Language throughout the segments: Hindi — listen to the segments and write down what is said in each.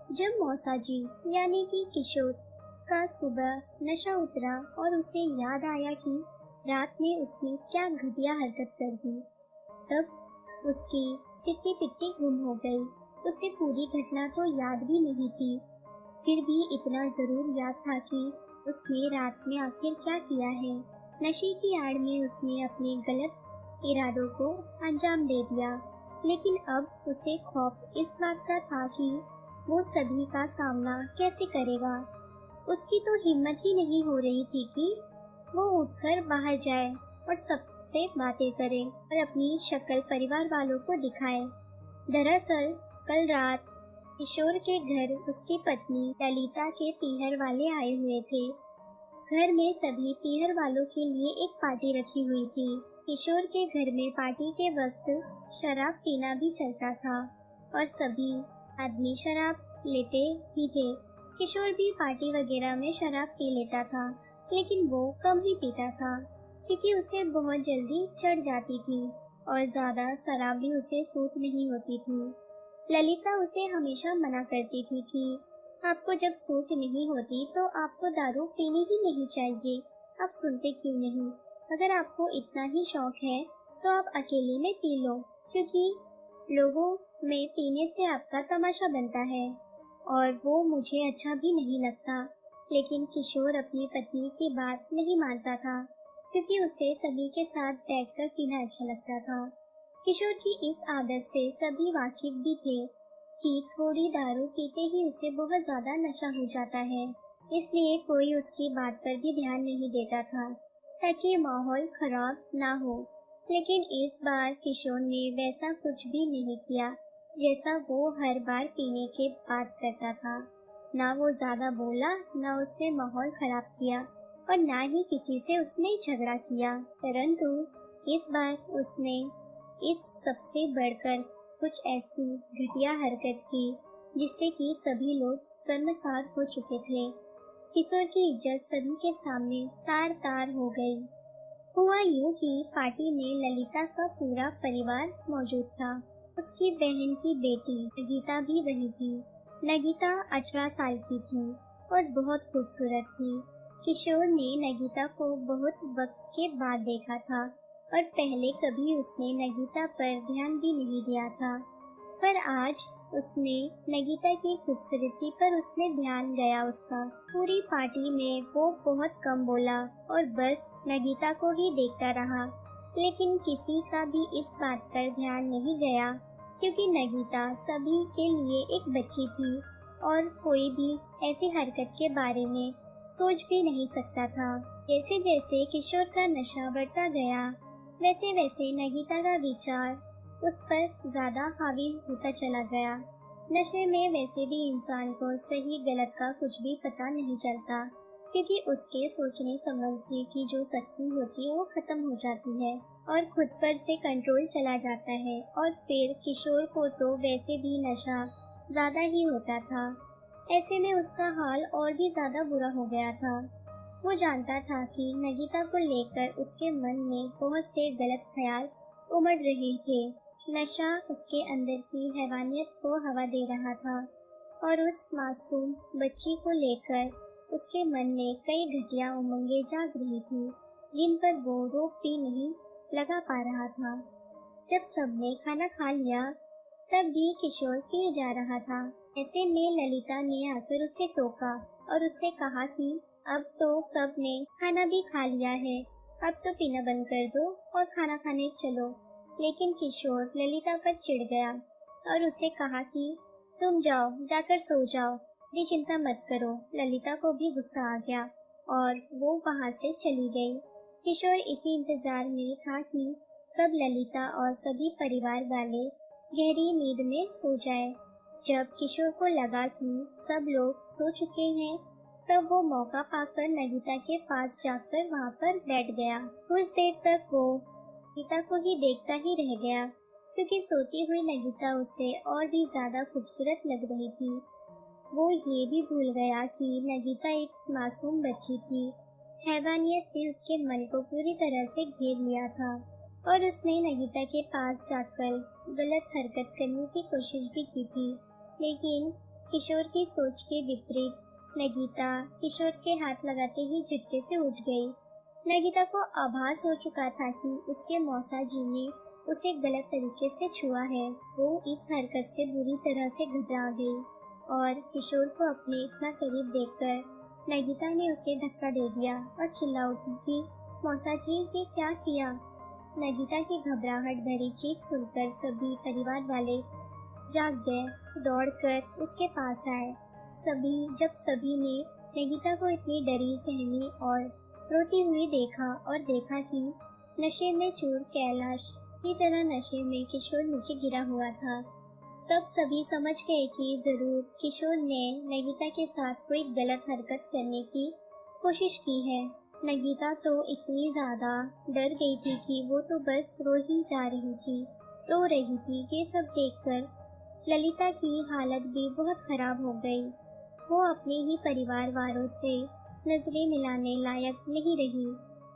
जब मौसाजी यानी कि किशोर का सुबह नशा उतरा और उसे याद आया कि रात में उसने क्या घटिया हरकत कर दी, तब उसकी सिट्टी पिट्टी गुम हो गई। उसे पूरी घटना तो याद भी नहीं थी, फिर भी इतना जरूर याद था कि उसने रात में आखिर क्या किया है। नशे की आड़ में उसने अपने गलत इरादों को अंजाम दे दिया, लेकिन अब उसे खौफ इस बात का था कि वो सभी का सामना कैसे करेगा। उसकी तो हिम्मत ही नहीं हो रही थी कि वो उठकर बाहर जाए और सबसे बातें करे और अपनी शक्ल परिवार वालों को दिखाए। दरअसल कल रात किशोर के घर उसकी पत्नी ललिता के पीहर वाले आए हुए थे। घर में सभी पीहर वालों के लिए एक पार्टी रखी हुई थी। किशोर के घर में पार्टी के वक्त शराब पीना भी चलता था और सभी आदमी शराब लेते ही थे। किशोर भी पार्टी वगैरह में शराब पी लेता था, लेकिन वो कम ही पीता था क्योंकि उसे बहुत जल्दी चढ़ जाती थी और ज्यादा शराब भी उसे सूट नहीं होती थी। ललिता उसे हमेशा मना करती थी कि आपको जब सूट नहीं होती तो आपको दारू पीनी ही नहीं चाहिए। आप सुनते क्यों नहीं? अगर आपको इतना ही शौक है तो आप अकेले में पी लो, क्योंकि लोगों में पीने से आपका तमाशा बनता है और वो मुझे अच्छा भी नहीं लगता। लेकिन किशोर अपनी पत्नी की बात नहीं मानता था क्योंकि उसे सभी के साथ बैठकर पीना अच्छा लगता था। किशोर की इस आदत से सभी वाकिफ भी थे कि थोड़ी दारू पीते ही उसे बहुत ज्यादा नशा हो जाता है, इसलिए कोई उसकी बात पर भी ध्यान नहीं देता था ताकि माहौल खराब ना हो। लेकिन इस बार किशोर ने वैसा कुछ भी नहीं किया जैसा वो हर बार पीने के बाद करता था। ना वो ज्यादा बोला, ना उसने माहौल खराब किया और ना ही किसी से उसने झगड़ा किया, परंतु इस बार उसने इस सबसे बढ़कर कुछ ऐसी घटिया हरकत की जिससे कि सभी लोग शर्मसार हो चुके थे। किशोर की इज्जत सभी के सामने तार तार हो गई। हुआ यूं कि पार्टी में ललिता का पूरा परिवार मौजूद था। उसकी बहन की बेटी नगीता भी वही थी। नगीता 18 साल की थी और बहुत खूबसूरत थी। किशोर ने नगीता को बहुत वक्त के बाद देखा था और पहले कभी उसने नगीता पर ध्यान भी नहीं दिया था, पर आज उसने नगीता की खूबसूरती पर उसने ध्यान गया उसका। पूरी पार्टी में वो बहुत कम बोला और बस नगीता को ही देखता रहा, लेकिन किसी का भी इस बात पर ध्यान नहीं गया क्योंकि नगीता सभी के लिए एक बच्ची थी और कोई भी ऐसी हरकत के बारे में सोच भी नहीं सकता था। जैसे जैसे किशोर का नशा बढ़ता गया, वैसे वैसे नगीता का विचार उस पर ज्यादा हावी होता चला गया। नशे में वैसे भी इंसान को सही गलत का कुछ भी पता नहीं चलता क्योंकि उसके सोचने समझने की जो शक्ति होती है वो खत्म हो जाती है और खुद पर से कंट्रोल चला जाता है। और फिर किशोर को तो वैसे भी नशा ज्यादा ही होता था। ऐसे में उसका हाल और भी ज्यादा बुरा हो गया था। वो जानता था कि नगीता को लेकर उसके मन में बहुत से गलत ख्याल उमड़ रहे थे। नशा उसके अंदर की हैवानियत को हवा दे रहा था और उस मासूम बच्ची को लेकर उसके मन में कई घटिया उमंगें जाग रही थी जिन पर वो रोक भी नहीं लगा पा रहा था। जब सबने खाना खा लिया तब भी किशोर पिए जा रहा था। ऐसे में ललिता ने आकर उसे टोका और उससे कहा कि अब तो सब ने खाना भी खा लिया है, अब तो पीना बंद कर दो और खाना खाने चलो। लेकिन किशोर ललिता पर चिढ़ गया और उसे कहा कि तुम जाओ, जाकर सो जाओ, ये चिंता मत करो। ललिता को भी गुस्सा आ गया और वो वहां से चली गई। किशोर इसी इंतजार में था कि कब ललिता और सभी परिवार वाले गहरी नींद में सो जाए। जब किशोर को लगा कि सब लोग सो चुके हैं, तब वो मौका पाकर नगीता के पास जाकर वहां पर बैठ गया। कुछ देर तक वो नगीता को ही देखता ही रह गया क्योंकि सोती हुई नगीता उसे और भी ज्यादा खूबसूरत लग रही थी। वो ये भी भूल गया कि नगीता एक मासूम बच्ची थी। हैवानियत ने उसके मन को पूरी तरह से घेर लिया था और उसने नगीता के पास जाकर गलत हरकत करने की कोशिश भी की थी, लेकिन किशोर की सोच के विपरीत नगीता किशोर के हाथ लगाते ही झटके से उठ गई। नगीता को आभास हो चुका था कि उसके मौसा जी ने उसे गलत तरीके से छुआ है। वो इस हरकत से बुरी तरह से घबरा गई और किशोर को अपने इतना करीब देखकर नगीता ने उसे धक्का दे दिया और चिल्ला उठी कि मौसा जी ये क्या किया। नगीता की घबराहट भरी चीख सुनकर सभी परिवार वाले जाग गए, दौड़कर उसके पास आए। जब सभी ने नगीता को इतनी डरी सहमी और रोती हुई देखा कि नशे में चूर कैलाश की तरह नशे में किशोर नीचे गिरा हुआ था, तब सभी समझ गए कि जरूर किशोर ने नगीता के साथ कोई गलत हरकत करने की कोशिश की है। नगीता तो इतनी ज्यादा डर गई थी कि वो तो बस रो ही जा रही थी, रो रही थी। ये सब देखकर ललिता की हालत भी बहुत खराब हो गई। वो अपने ही परिवार वालों से नजरें मिलाने लायक नहीं रही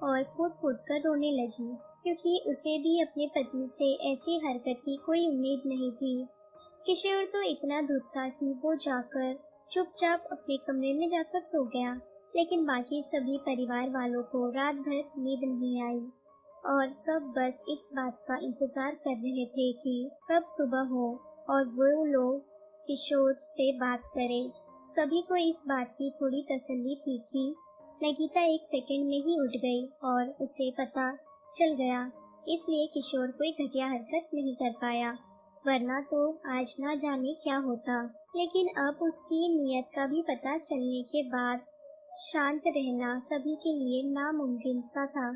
और फूट फूट कर रोने लगी, क्योंकि उसे भी अपने पति से ऐसी हरकत की कोई उम्मीद नहीं थी। किशोर तो इतना धुत था कि वो जाकर चुपचाप अपने कमरे में जाकर सो गया, लेकिन बाकी सभी परिवार वालों को रात भर नींद नहीं आई और सब बस इस बात का इंतजार कर रहे थे कि कब सुबह हो और वो लोग किशोर से बात करें। सभी को इस बात की थोड़ी तसल्ली थी कि नगीता एक सेकंड में ही उठ गई और उसे पता चल गया, इसलिए किशोर कोई घटिया हरकत नहीं कर पाया, वरना तो आज ना जाने क्या होता। लेकिन अब उसकी नीयत का भी पता चलने के बाद शांत रहना सभी के लिए नामुमकिन सा था।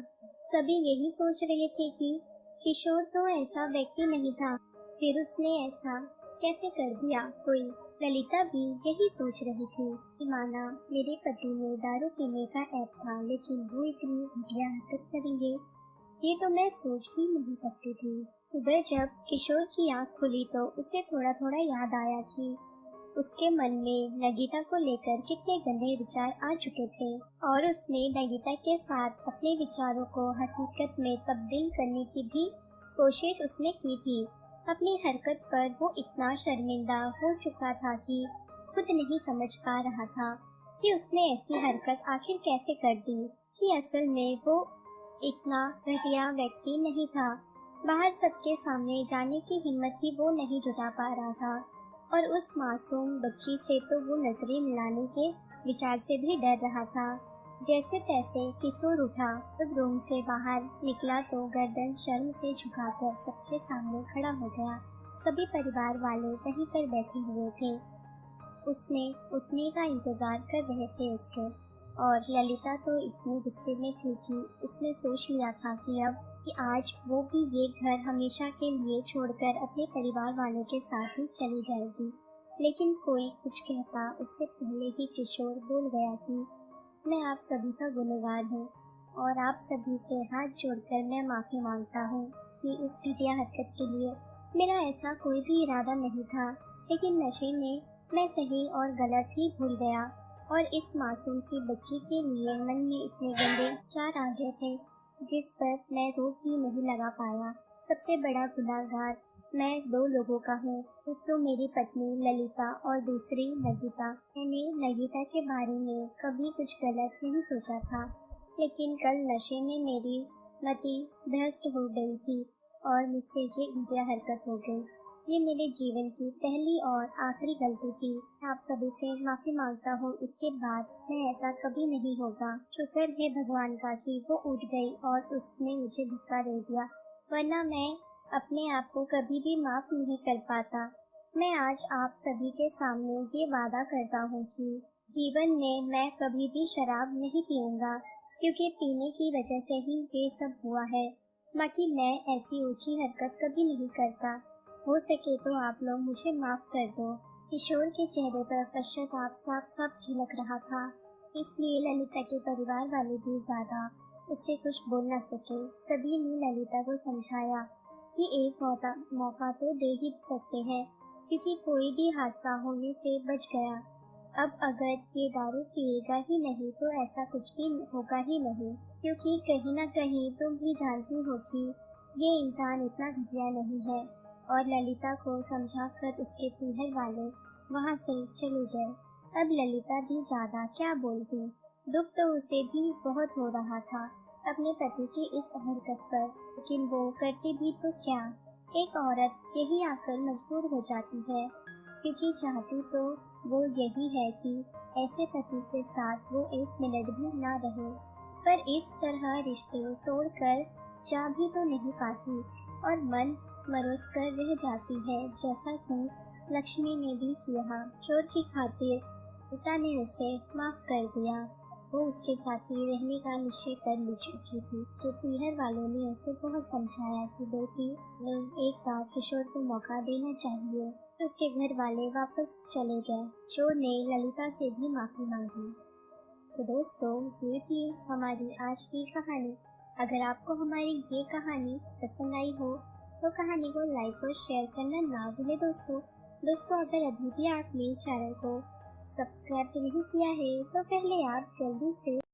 सभी यही सोच रहे थे कि किशोर तो ऐसा व्यक्ति नहीं था, फिर उसने ऐसा कैसे कर दिया कोई। ललिता भी यही सोच रही थी कि माना मेरे पति में दारू पीने का ऐप था, लेकिन वो इतनी घटिया हरकत करेंगे ये तो मैं सोच भी नहीं सकती थी। सुबह जब किशोर की आंख खुली तो उसे थोड़ा थोड़ा याद आया कि उसके मन में नगीता को लेकर कितने गंदे विचार आ चुके थे और उसने नगीता के साथ अपने विचारों को हकीकत में तब्दील करने की भी कोशिश उसने की थी। अपनी हरकत पर वो इतना शर्मिंदा हो चुका था कि खुद नहीं समझ पा रहा था कि उसने ऐसी हरकत आखिर कैसे कर दी, कि असल में वो इतना घटिया व्यक्ति नहीं था। बाहर सबके सामने जाने की हिम्मत ही वो नहीं जुटा पा रहा था और उस मासूम बच्ची से तो वो नजरें मिलाने के विचार से भी डर रहा था। जैसे तैसे किशोर उठा, तब रूम से बाहर निकला तो गर्दन शर्म से झुकाकर सबके सामने खड़ा हो गया। सभी परिवार वाले वहीं पर बैठे हुए थे, उसने उठने का इंतजार कर रहे थे उसके। और ललिता तो इतनी गुस्से में थी कि उसने सोच लिया था कि आज वो भी ये घर हमेशा के लिए छोड़कर अपने परिवार वालों के साथ ही चली जाएगी। लेकिन कोई कुछ कहता उससे पहले ही किशोर बोल गया कि मैं आप सभी का गुनहगार हूँ और आप सभी से हाथ जोड़कर मैं माफी मांगता हूँ कि इस घटिया हरकत के लिए मेरा ऐसा कोई भी इरादा नहीं था, लेकिन नशे में मैं सही और गलत ही भूल गया और इस मासूम सी बच्ची के लिए मन में इतने गंदे विचार आ गए थे जिस पर मैं रोक भी नहीं लगा पाया। सबसे बड़ा गुनहगार मैं दो लोगों का हूँ, एक तो मेरी पत्नी ललिता और दूसरी नगीता। मैंने नगीता के बारे में कभी कुछ गलत नहीं सोचा था, लेकिन कल नशे में मेरी मति भ्रष्ट हो गई थी और मुझसे ये घटिया हरकत हो गई। ये मेरे जीवन की पहली और आखिरी गलती थी। आप सभी से माफी मांगता हूँ, इसके बाद मैं ऐसा कभी नहीं होगा। शुक्र है भगवान का कि वो उठ गई और उसने मुझे धक्का दे दिया, वरना मैं अपने आप को कभी भी माफ नहीं कर पाता। मैं आज आप सभी के सामने ये वादा करता हूँ कि जीवन में मैं कभी भी शराब नहीं पीऊंगा, क्योंकि पीने की वजह से ही ये सब हुआ है। बाकी मैं ऐसी ऊंची हरकत कभी नहीं करता। हो सके तो आप लोग मुझे माफ कर दो। किशोर के चेहरे पर पश्चाताप साफ साफ झलक रहा था, इसलिए ललिता के परिवार वाले भी ज्यादा उससे कुछ बोल न सके। सभी ने ललिता को समझाया कि एक मौका तो दे ही सकते हैं, क्योंकि कोई भी हादसा होने से बच गया। अब अगर ये दारू पिएगा ही नहीं तो ऐसा कुछ भी होगा ही नहीं, क्योंकि कहीं ना कहीं तुम भी जानती हो कि ये इंसान इतना घटिया नहीं है। और ललिता को समझाकर उसके पीहर वाले वहाँ से चले गए। अब ललिता भी ज्यादा क्या बोलती, दुख तो उसे भी बहुत हो रहा था अपने पति की इस हरकत पर, लेकिन वो करती भी तो क्या। एक औरत यही आकर मजबूर हो जाती है, क्योंकि चाहती तो वो यही है कि ऐसे पति के साथ वो एक मिनट भी ना रहे, पर इस तरह रिश्ते तोड़कर जा भी तो नहीं पाती और मन मरोस कर रह जाती है, जैसा कि लक्ष्मी ने भी किया। चोर की खातिर पिता ने उसे माफ कर दिया। वो उसके साथ ही रहने का निश्चय कर ली चुकी थी। तो पीहर वालों ने उसे बहुत समझाया कि बेटी ने एक बार किशोर को मौका देना चाहिए। तो उसके घर वाले वापस चले गए। चोर ने ललिता से भी माफी मांगी। तो दोस्तों, ये थी हमारी आज की कहानी। अगर आपको हमारी ये कहानी पसंद आई हो तो कहानी को लाइक और शेयर करना ना भूलें दोस्तों, अगर अभी भी आपने चैनल को सब्सक्राइब नहीं किया है तो पहले आप जल्दी से